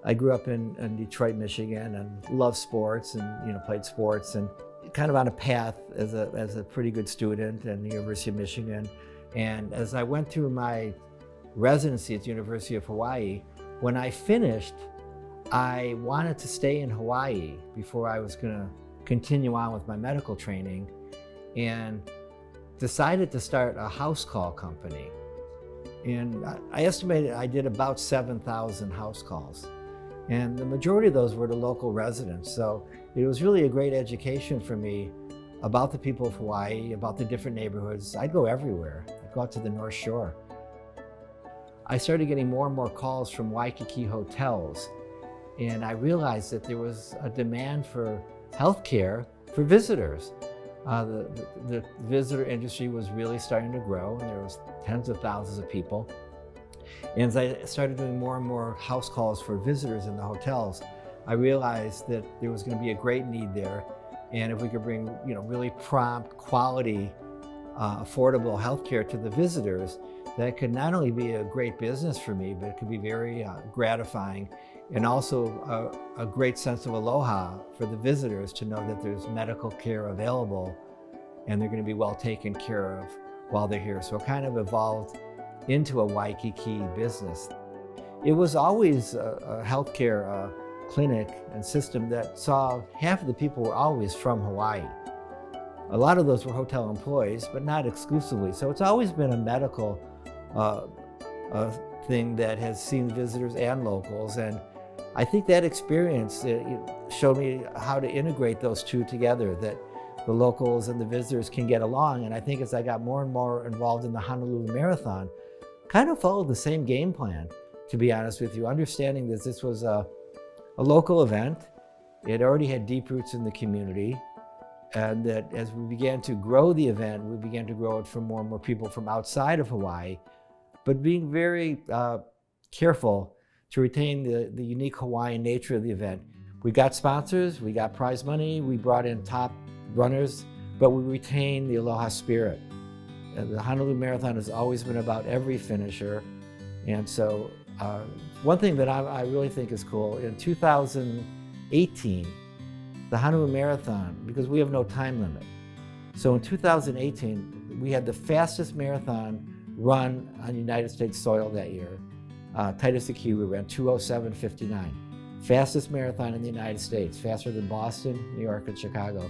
I grew up in Detroit, Michigan, and loved sports and played sports and kind of on a path as a pretty good student at the University of Michigan. And as I went through my residency at the University of Hawaii, when I finished, I wanted to stay in Hawaii before I was going to continue on with my medical training, and decided to start a house call company. And I estimated I did about 7,000 house calls. And the majority of those were to local residents. So it was really a great education for me about the people of Hawaii, about the different neighborhoods. I'd go everywhere. I'd go out to the North Shore. I started getting more and more calls from Waikiki hotels. And I realized that there was a demand for healthcare for visitors. The visitor industry was really starting to grow, and there was tens of thousands of people. And as I started doing more and more house calls for visitors in the hotels, I realized that there was going to be a great need there. And if we could bring, really prompt, quality, affordable healthcare to the visitors, that could not only be a great business for me, but it could be very gratifying, and also a great sense of aloha for the visitors to know that there's medical care available and they're going to be well taken care of while they're here. So it kind of evolved into a Waikiki business. It was always a healthcare clinic and system that saw half of the people were always from Hawaii. A lot of those were hotel employees, but not exclusively. So it's always been a medical thing that has seen visitors and locals. And I think that experience showed me how to integrate those two together, that the locals and the visitors can get along. And I think as I got more and more involved in the Honolulu Marathon, kind of followed the same game plan, to be honest with you, understanding that this was a local event. It already had deep roots in the community, and that as we began to grow the event, we began to grow it for more and more people from outside of Hawaii, but being very careful to retain the unique Hawaiian nature of the event. We got sponsors, we got prize money, we brought in top runners, but we retained the aloha spirit. The Honolulu Marathon has always been about every finisher. And so one thing that I really think is cool, in 2018, the Honolulu Marathon, because we have no time limit. So in 2018, we had the fastest marathon run on United States soil that year. Titus Akiwa ran 2:07:59. Fastest marathon in the United States, faster than Boston, New York, and Chicago.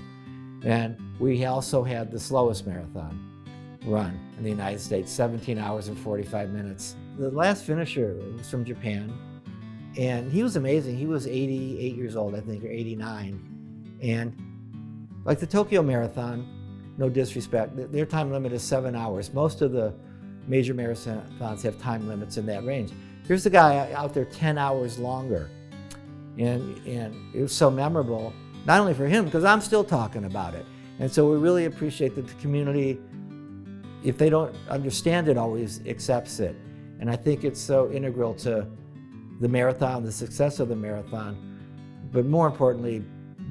And we also had the slowest marathon run in the United States, 17 hours and 45 minutes. The last finisher was from Japan, and he was amazing. He was 88 years old, I think, or 89. And like the Tokyo Marathon, no disrespect, their time limit is 7 hours. Most of the major marathons have time limits in that range. Here's the guy out there 10 hours longer. And it was so memorable, not only for him, because I'm still talking about it. And so we really appreciate that the community, if they don't understand it, always accepts it. And I think it's so integral to the marathon, the success of the marathon, but more importantly,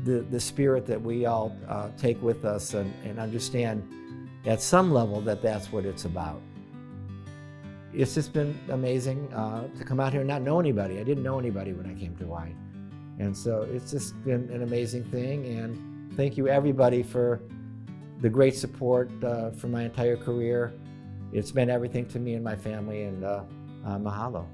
the spirit that we all take with us and understand at some level that that's what it's about. It's just been amazing to come out here and not know anybody. I didn't know anybody when I came to Hawaii. And so it's just been an amazing thing. And thank you everybody for the great support for my entire career. It's meant everything to me and my family, and mahalo.